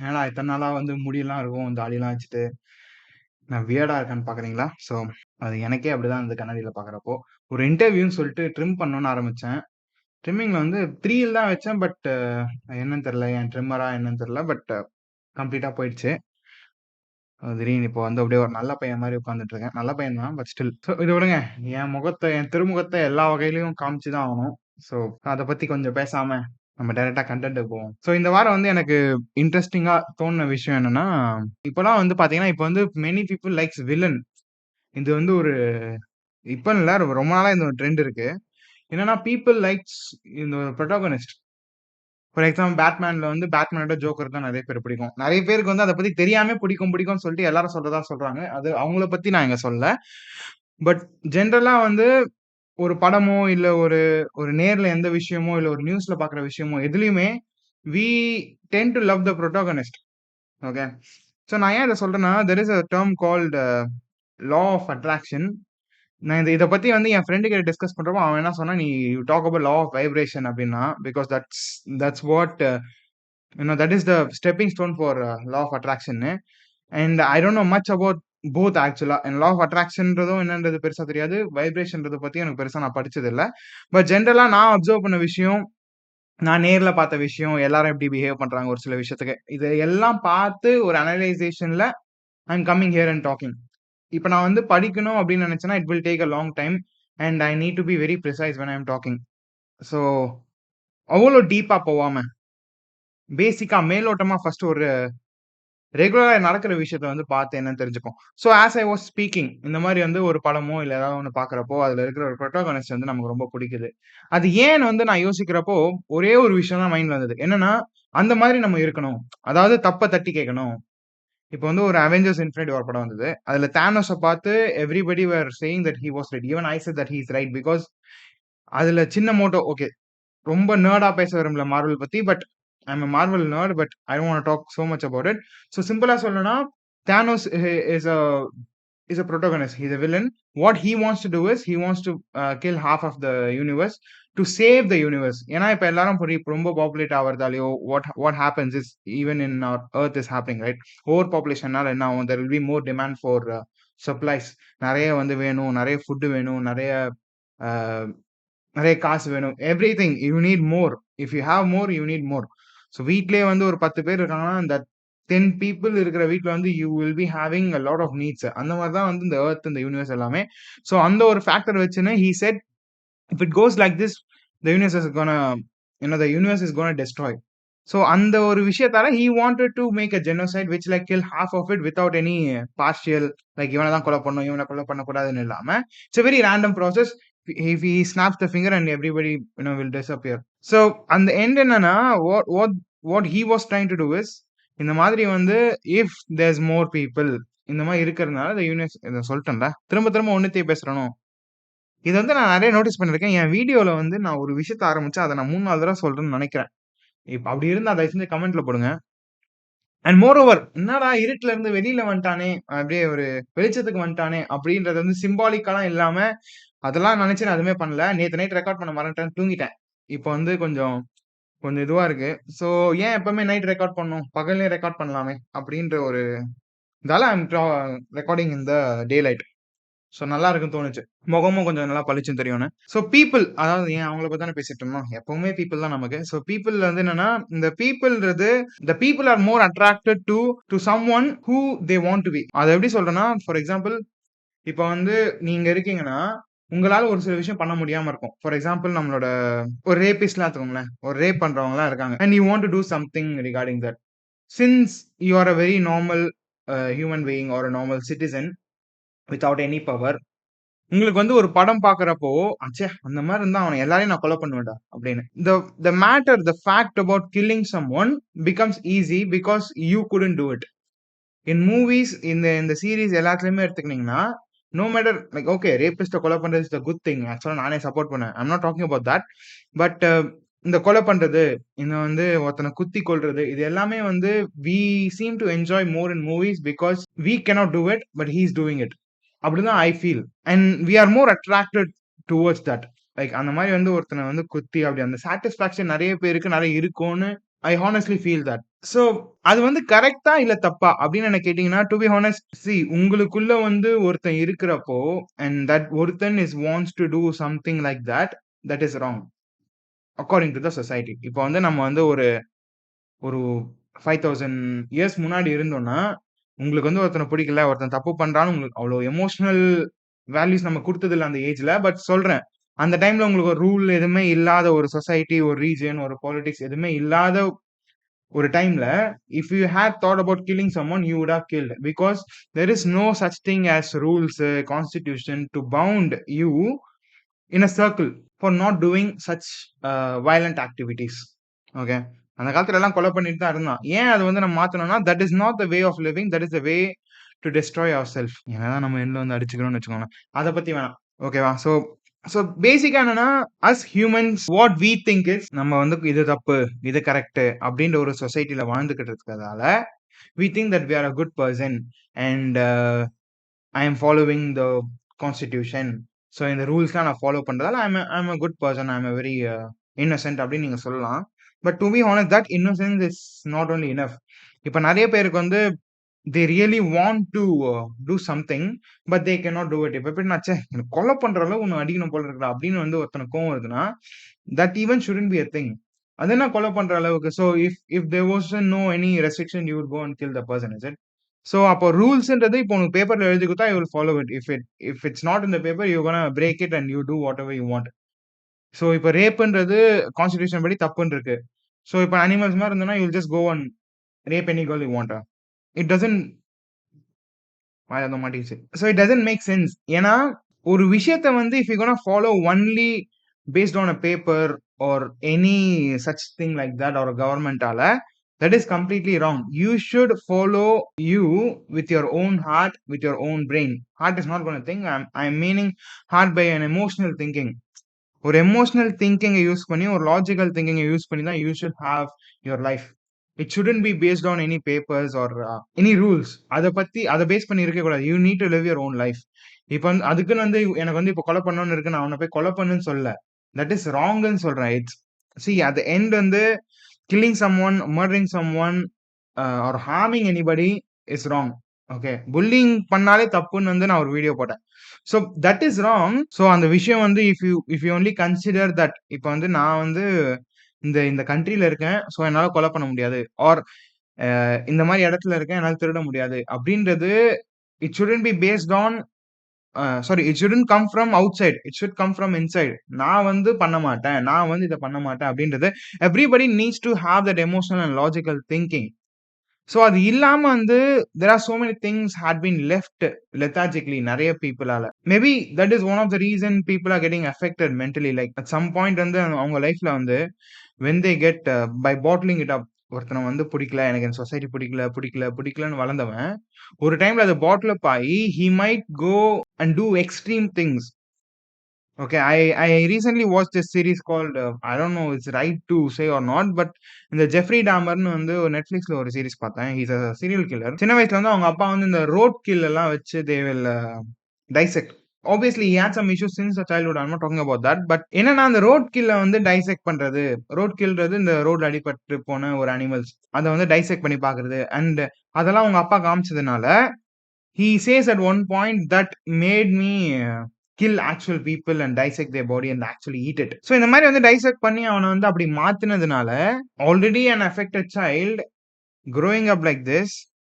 ஏன்னா இத்தனை நாளா வந்து முடியெல்லாம் இருக்கும், தாடிலாம் வச்சுட்டு நான் வியர்டா இருக்கேன்னு பார்க்குறீங்களா? ஸோ அது எனக்கே அப்படிதான் இருந்தது கண்ணாடியில பார்க்குறப்போ. ஒரு இன்டர்வியூன்னு சொல்லிட்டு ட்ரிம் பண்ணணும்னு ஆரம்பிச்சேன். ட்ரிம்மிங்ல வந்து 3ல் தான் வச்சேன். பட் என்னன்னு தெரியல. என் ட்ரிம்மரா என்னன்னு தெரியல. பட் கம்ப்ளீட்டா போயிடுச்சு. திடீர்னு இப்போ வந்து அப்படியே ஒரு நல்ல பையன் மாரி உட்கார்ந்துட்டு இருக்கேன். நல்ல பையன் தான். But still. ஸோ இத விடுங்க. என் திருமுகத்த எல்லா வகையிலயும் காமிச்சு தான் ஆகணும். ஸோ அத பத்தி கொஞ்சம் பேசாம நம்ம டைரக்ட்டா கன்டென்ட்க்கு போவோம். ஸோ இந்த வாரம் வந்து எனக்கு இன்ட்ரஸ்டிங்கா தோணுன விஷயம் என்னன்னா, இப்பலாம் வந்து பார்த்தீங்கன்னா, இப்ப வந்து மெனி பீப்பிள் லைக்ஸ் வில்லன். இது வந்து ஒரு இப்பன்னு இல்ல. ரொம்ப நாளா இந்த ஒரு ட்ரெண்ட் இருக்கு. என்னன்னா பீப்பிள் லைக்ஸ் இந்த ஒரு புரோட்டகோனிஸ்ட். ஃபார் எக்ஸாம்பிள் பேட்மேன்ல வந்து பேட்மேனோட ஜோக்கர் தான் நெறைய பேர் பிடிக்கும். நெறைய பேருக்கு வந்து அத பத்தி தெரியாமயே பிடிக்கும்னு சொல்லிட்டு எல்லாரும் சொல்றதா சொல்றாங்க. அது அவங்கள பத்தி நான் இங்க சொல்லல. பட் ஜெனரலா வந்து ஒரு படமோ, இல்ல ஒரு ஒரு நேர்ல எந்த விஷயமோ, இல்ல ஒரு நியூஸ்ல பார்க்குற விஷயமோ எதுலயுமே we tend to love the protagonist. Okay. So நான் ஏன் இத சொல்றேன்னா, there is a term called law of attraction. நான் இத பத்தி வந்து என் ஃப்ரெண்ட் கிட்ட டிஸ்கஸ் பண்றப்போ, அவன் என்ன சொன்னான், "நீ you talk about law of vibration" அப்படின்னா. Because that's what that is the stepping stone for law of அட்ராக்ஷன்னு. And I don't know much about both ஆக்சுவலா. அண்ட் லா ஆஃப் அட்ராக்ஷன்றதும் என்னன்றது பெருசா தெரியாது. வைப்ரேஷன்றத பத்தி எனக்கு பெருசா நான் படிச்சது இல்ல. பட் ஜெனரலா நான் அப்சர்வ் பண்ண விஷயம், நான் நேர்ல பார்த்த விஷயம், எல்லாரும் எப்படி பிஹேவ் பண்றாங்க ஒரு சில விஷயத்துக்கு. இத எல்லாம் பார்த்து ஒரு அனலைசேஷன்ல I am coming here and talking. இப்ப நான் வந்து படிக்கணும் அப்படின்னு நினைச்சேன்னா, it will take a long time and I need to be very precise when I am talking. So அவ்வளோ டீப்பா போவாம, பேசிக்கா மேலோட்டமா ஃபர்ஸ்ட் ஒரு ரெகுலரா நடக்கிற விஷயத்த வந்து பார்த்து என்னன்னு தெரிஞ்சுப்போம். So as I was speaking இந்த மாரி வந்து ஒரு படமோ, இல்ல ஏதாவது ஒண்ணு பார்க்கிறப்போ, அதுல இருக்கிற ஒரு புரோட்டகோனிஸ்ட் வந்து நமக்கு ரொம்ப புடிக்குது. அது ஏன்னு வந்து நான் யோசிக்கிறப்போ, ஒரே ஒரு விஷயம் தான் மைண்ட்ல வந்தது. என்னன்னா, அந்த மாதிரி நம்ம இருக்கணும். அதாவது தப்ப தட்டி கேட்கணும். இப்ப வந்து ஒரு அவெஞ்சர்ஸ் இன்ஃபினிட்டி வார் படம் வந்தது. அதுல தானோஸ பார்த்து everybody were saying that he was right. Even I said that he is right. Because அதுல சின்ன மோட்டோ ஓகே. ரொம்ப நர்டா பேச விரும்பல மார்வல் பத்தி. But I am a Marvel nerd. But I don't want to talk so much about it. So சிம்பிளா சொல்லணும்னா, Thanos is a is a protagonist. He's a villain. What he wants to do is he wants to kill half of the universe to save the universe. ஏன்னா இப்ப எல்லாரும் ரொம்ப populate ஆவறதாலயோ what happens is even in our earth is happening, right? Over பாப்புலேஷன்னால என்ன ஆகும்? There will be more demand for supplies. நிறைய வந்து வேணும், நிறைய ஃபுட் வேணும், நிறைய காசு வேணும். Everything you need more. If you have more, you need more. So வீட்லயே வந்து ஒரு 10 பேர் இருக்காங்கன்னா, அந்த 10 பீப்பிள் இருக்கிற வீட்ல வந்து you will be having a lot of needs. அந்த மாரி தான் வந்து இந்த எர்த், இந்த யூனிவர்ஸ் எல்லாமே. ஸோ அந்த ஒரு ஃபேக்டர் வச்சுன்னு he said, "if it goes like this, the universe is gonna the universe is gonna destroy." So அந்த ஒரு விஷயத்தால he wanted to make a genocide which like kill half of it without any partial like இவன தான் கொலை பண்ணணும், இவன கொலை பண்ணக்கூடாதுன்னு இல்லாம, it's a very random process. If he snaps the finger and everybody will disappear. So அந்த end என்னன்னா, what he was trying to do is இந்த மாதிரி வந்து if there's more people இந்த மாதிரி இருக்கிறதுனால the universe இத சொல்லிட்டேன்ல. திரும்ப திரும்ப ஒண்ணுத்தையே பேசுறேனோ? இத வந்து நான் நெறைய நோட்டீஸ் பண்ணியிருக்கேன். என் வீடியோல வந்து நான் ஒரு விஷயத்த ஆரம்பிச்சா, அத நான் 3, 4 தடவ சொல்றேன்னு நெனைக்கிறேன். இப்ப அப்படி இருந்தா தயவு செஞ்சு கமெண்ட்ல போடுங்க. அண்ட் மோர் ஓவர் என்னடா இருட்டுல இருந்து வெளியில வந்துட்டானே, அப்படியே ஒரு வெளிச்சத்துக்கு வந்துட்டானே அப்படின்றது வந்து சிம்பாலிக்காலாம் இல்லாம, அதெல்லாம் நினைச்சு நான் எதுவுமே பண்ணல. நேத்து நைட் ரெக்கார்ட் பண்ண மறந்துட்டேன், தூங்கிட்டேன். இப்ப வந்து கொஞ்சம் கொஞ்சம் இதுவா இருக்கு. ஸோ ஏன் எப்பவுமே நைட் ரெக்கார்ட் பண்ணணும்? பகல்லயே ரெக்கார்ட் பண்ணலாமே அப்படின்ற ஒரு இதால ஐ அம் ரெக்கார்டிங் இன் த டே லைட். ஸோ நல்லா இருக்குன்னு தோணுச்சு. முகமும் கொஞ்சம் நல்லா பளிச்சுன்னு தெரியும்னு. ஸோ பீப்பிள் அதாவது ஏன் அவங்கள பத்தி தானே பேசிட்டு இருந்தோம். எப்பவுமே பீப்பிள் தான் நமக்கு. ஸோ பீப்பிள்ல வந்து என்னன்னா, இந்த பீப்பிள்ன்றது the people are more attracted to someone who they want to be. அத எப்படி சொல்றேன்னா, ஃபார் எக்ஸாம்பிள் இப்ப வந்து நீங்க இருக்கீங்கன்னா, உங்களால ஒரு சில விஷயம் பண்ண முடியாம இருக்கும். ஃபார் எக்ஸாம்பிள் நம்மளோட ஒரு ரேபிஸ்ட்லாம் எடுத்துக்கோங்களேன். ஒரு ரேப் பண்றவங்கலாம் இருக்காங்க. And you want to do something regarding that. Since you are a very normal human being or a normal citizen without any power. உங்களுக்கு வந்து ஒரு படம் பார்க்கிறப்போ, "அச்சே! அந்த மாரி இருந்தா அவன எல்லாரையும் நான் கொலை பண்ணுவேன்டா" அப்படின்னு. The fact about killing someone becomes easy because you couldn't do it. In movies இந்த இந்த சீரிஸ் எல்லாத்துலயுமே எடுத்துக்கிட்டீங்கன்னா, நோ மேட்டர் லைக் ஓகே ரேபிஸ்ட்ட கொலை பண்றது இஸ் த குட் திங். ஆக்சுவலா நானே சப்போர்ட் பண்ணேன். I am not talking about that. But இந்த கொலை பண்றது, இந்த வந்து ஒருத்தன குத்தி கொல்றது, இது எல்லாமே வந்து we seem to enjoy more in movies because we cannot do it. But he is doing it. அப்படிதான் I feel. And we are more attracted towards that. Like அந்த மாரி வந்து ஒருத்தன வந்து குத்தி அப்படி அந்த சாட்டிஸ்ஃபாக்ஷன் நெறைய பேருக்கு நெறைய இருக்கும்னு ஐ ஹானஸ்ட்லி ஃபீல் தட். ஸோ அது வந்து கரெக்ட்டா இல்ல தப்பா அப்படின்னு என்ன கேட்டீங்கன்னா, டு பி ஹானஸ்ட் உங்களுக்குள்ள வந்து ஒருத்தன் இருக்கிறப்போ, அண்ட் தட் ஒருத்தன் wants to do something like that, that is wrong according to the society. இப்போ வந்து நம்ம வந்து ஒரு ஒரு 5000 இயர்ஸ் முன்னாடி இருந்தோம்னா, உங்களுக்கு வந்து ஒருத்தன பிடிக்கல, ஒருத்தன் தப்பு பண்றான்னு உங்களுக்கு அவ்ளோ எமோஷனல் வேல்யூஸ் நம்ம குடுத்ததில்ல அந்த ஏஜ்ல. பட் சொல்றேன். அந்த டைம்ல உங்களுக்கு ஒரு ரூல் எதுவுமே இல்லாத ஒரு சொசைட்டி, ஒரு ரீஜியன், ஒரு பாலிடிக்ஸ் எதுவுமே இல்லாத ஒரு டைம்ல, if you had thought about killing someone, you would have killed. Because there is no such thing as rules, constitution to bound you in a circle for not doing such violent activities. Okay. அந்த காலத்துல எல்லாம் கொலை பண்ணிட்டு தான் இருந்தான். ஏன் அது வந்து நம்ம மாத்தணும்னா, that is not the way of living. That is the way to destroy our self. என்னதான் நம்ம எண்ட்ல வந்து அடிச்சுக்கிறோம்னு வச்சுக்கோங்களேன். அத பத்தி வேணாம். ஓகேவா? ஸோ ஸோ பேசிக்கா என்னன்னா, as humans what we think is நம்ம வந்து இது தப்பு, இது கரெக்ட் அப்படின்ற ஒரு சொசைட்டில வாழ்ந்துகிட்டு இருக்கிறதால, we think that we are a good person and I am following the constitution. So இந்த ரூல்ஸ்லாம் நான் ஃபாலோ பண்றதால I am a good person, I am a very innocent அப்படின்னு நீங்க சொல்லலாம். But to be honest that innocence is not only enough. இப்ப நெறைய பேருக்கு வந்து they really want to do something but they cannot do it. இப்ப எப்படின்னா, ச்சே எனக்கு கொலை பண்ற அளவு உன்னை அடிக்கணும் போல இருக்குடா அப்படின்னு வந்து ஒருத்தனுக்கு கோவம் வருதுன்னா, that even shouldn't be a thing. அது என்ன கொலை பண்ற அளவுக்கு? So if there wasn't no any restriction, you would go and kill the person, is it? So அப்போ ரூல்ஸ்ன்றது இப்போ உனக்கு பேப்பர்ல எழுதி கொடுத்தா you will follow it. If it's not in the paper, you're gonna break it and you do whatever you want. So இப்ப ரேப்ன்றது constitution படி தப்புன்னு இருக்கு. So இப்ப அனிமல்ஸ் மாதிரி இருந்தனா you'll just go and rape any girl you want. It doesn't வாயில வந்து மாட்டிக்கிச்சு. So it doesn't make sense. ஏன்னா, ஒரு விஷயத்த வந்து if you gonna follow only based on a paper or any such thing like that or கவர்மெண்டால, that is completely wrong. You should follow you with your own heart, with your own brain. Heart is not gonna think. I am meaning heart by an emotional thinking. ஒரு emotional திங்கிங்கை use பண்ணி, ஒரு logical திங்கிங்கை use பண்ணி தான் you should have your life. It shouldn't be based on any papers or any rules. அதை base பண்ணி இருக்கக்கூடாது. You need to live your own life. இப்போ வந்து அதுக்குன்னு வந்து எனக்கு வந்து இப்போ கொலை பண்ணணும்னு இருக்கு, நான் அவனை போய் கொலை பண்ணுன்னு சொல்ல. தட் இஸ் ராங்னு சொல்றேன். இட்ஸ் அட் த எண்ட் வந்து killing someone, murdering someone or harming anybody is wrong. Okay. Bullying பண்ணாலே தப்புன்னு வந்து நான் ஒரு வீடியோ போட்டேன். So that is wrong. So அந்த விஷயம் வந்து if you only consider that, இப்போ வந்து நான் வந்து இந்த இந்த கண்ட்ரில இருக்கேன், ஸோ என்னால கொலை பண்ண முடியாது. ஆர் இந்த மாதிரி இடத்துல இருக்கேன், என்னால திருட முடியாது அப்படின்றது, it shouldn't be based on sorry, it shouldn't come from outside, it should come from inside. நான் வந்து பண்ண மாட்டேன், நான் வந்து இதை பண்ண மாட்டேன் அப்படின்றது, everybody needs to have that emotional and logical thinking. So அது இல்லாம வந்து there are so many things had been left lethargically நிறைய பீப்புளால. Maybe that is one of the reason people are getting affected mentally. Like at some point வந்து அவங்க லைஃப்ல வந்து when they get by bottling it up, ஒருத்தனை வந்து பிடிக்கல, எனக்கு இந்த சொசைட்டி பிடிக்கல பிடிக்கல பிடிக்கலன்னு வளர்ந்தவன் ஒரு டைம்ல அதை பாட்டில் அப் ஆகி he might go and do extreme things. Okay, I recently watched this series called I don't know it's right to say or not, but இந்த ஜெஃப்ரி டாமர்னு வந்து ஒரு நெட்ஃபிளிக்ஸ்ல ஒரு சீரிஸ் பார்த்தேன். He's a serial killer. சின்ன வயசுல வந்து அவங்க அப்பா வந்து இந்த ரோட் கில் எல்லாம் வச்சு they will dissect. Obviously he had some issues since the childhood. I'm not talking about that. But என்னன்னா அந்த ரோட் கில்ல வந்து டைசெக்ட் பண்றது, ரோட் கில்றது இந்த ரோட்ல அடிபட்டு போன ஒரு அனிமல்ஸ் அதை வந்து டைசெக்ட் பண்ணி பாக்குறது, அண்ட் அதெல்லாம் அவங்க அப்பா காமிச்சதுனால he says at one point that made me kill actual people and dissect their body and actually eat it. So இந்த மாதிரி வந்து டைசெக்ட் பண்ணி அவனை வந்து அப்படி மாத்தினதுனால already an affected child growing up like this,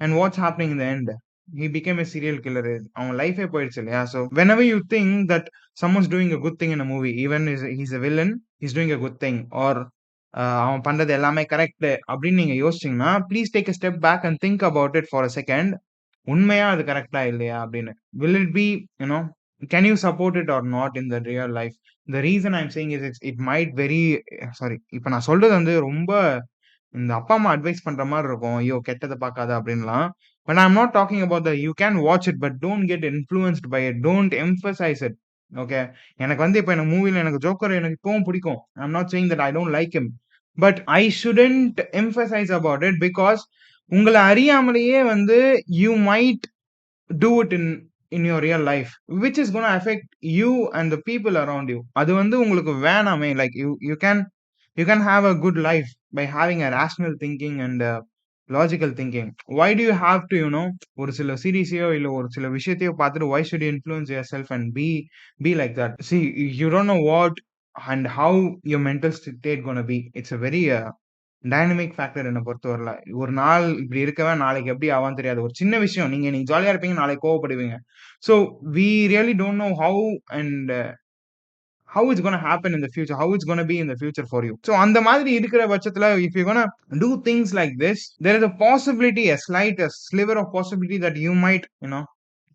and what's happening in the end, he became a serial killer. அவன் லைஃபே போயிடுச்சு இல்லையா? So whenever you think that someone's doing a good thing in a movie, even he's a villain, he's doing a good thing, or அவன் பண்றது எல்லாமே correct அப்படின்னு நீங்க யோசிச்சீங்கன்னா, please take a step back and think about it for a second. உண்மையா அது கரெக்ட்டா இல்லையா அப்படின்னு. Will it be, you know, can you support it or not in the real life? The reason I'm saying is it might very sorry, இப்ப நான் சொல்றது வந்து ரொம்ப இந்த அப்பா அம்மா அட்வைஸ் பண்ற மாதிரி இருக்கும். ஐயோ கெட்டதை பார்க்காத அப்படின்லாம். But I am not talking about the you can watch it but don't get influenced by it, don't emphasise it. Okay. எனக்கு வந்து இப்போ எனக்கு மூவில எனக்கு ஜோக்கர் எனக்கு இப்பவும் பிடிக்கும். ஐ am not saying that I don't like him, but I shouldn't emphasise about it because உங்களை அறியாமலேயே வந்து you might do it in your real life, which is going to affect you and the people around you. அது வந்து உங்களுக்கு வேணாமே. Like you can You can have a good life by having a rational thinking and logical thinking. why do you have to ஒரு சில சீரிஸையோ இல்ல ஒரு சில விஷயத்தையோ பார்த்துட்டு why should you influence yourself and be like that? See, you don't know what and how your mental state gonna be. It's a very dynamic factor என்ன பொறுத்தவரையில. ஒரு நாள் இப்படி இருக்கவன் நாளைக்கு எப்படி ஆவான்னு தெரியாது. ஒரு சின்ன விஷயம் நீங்க ஜாலியா இருப்பீங்க, நாளைக்கு கோவப்படுவீங்க. So we really don't know how and how it's gonna happen in the future, how it's gonna be in the future for you. So அந்த மாதிரி இருக்கிற பட்சத்துல if you're gonna do things like this, there is a possibility, a sliver of possibility that you might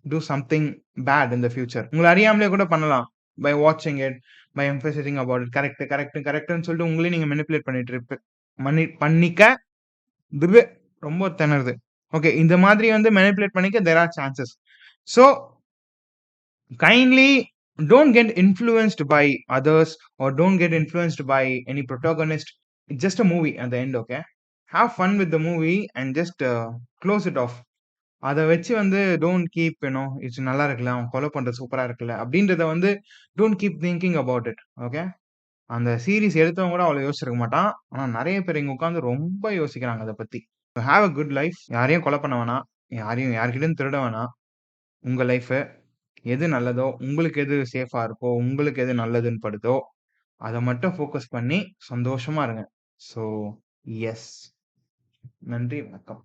do something bad in the future. உங்களை அறியாமலே கூட பண்ணலாம். by watching it, by emphasizing about it, correct correct கரெக்ட்னு சொல்லிட்டு உங்களே நீங்க manipulate பண்ணிட்டு பண்ணிக்க திபு ரொம்ப திணறுது. ஓகே, இந்த மாதிரி வந்து manipulate பண்ணிக்க there are chances. So kindly don't get influenced by others or don't get influenced by any protagonist. It's just a movie at the end. Okay, have fun with the movie and just close it off. அத வச்சு வந்து don't keep இது நல்லா இருக்குல்ல, அவன் கொலை பண்றது சூப்பரா இருக்குல்ல அப்படின்றத வந்து don't keep thinking about it. Okay, அந்த சீரிஸ் எடுத்தவங்க கூட அவ்வளவு யோசிச்சிருக்க மாட்டான். ஆனா நிறைய பேர் இங்க உட்காந்து ரொம்ப யோசிக்கிறாங்க அதை பத்தி. Have a good life. யாரையும் கொலை பண்ண வேணாம், யார்கிட்டயும் திருட வேணாம். உங்க லைஃப் எது நல்லதோ, உங்களுக்கு எது சேஃபா இருக்கோ, உங்களுக்கு எது நல்லதுன்னு படுதோ அதை மட்டும் ஃபோக்கஸ் பண்ணி சந்தோஷமா இருங்க. ஸோ எஸ், நன்றி, வணக்கம்.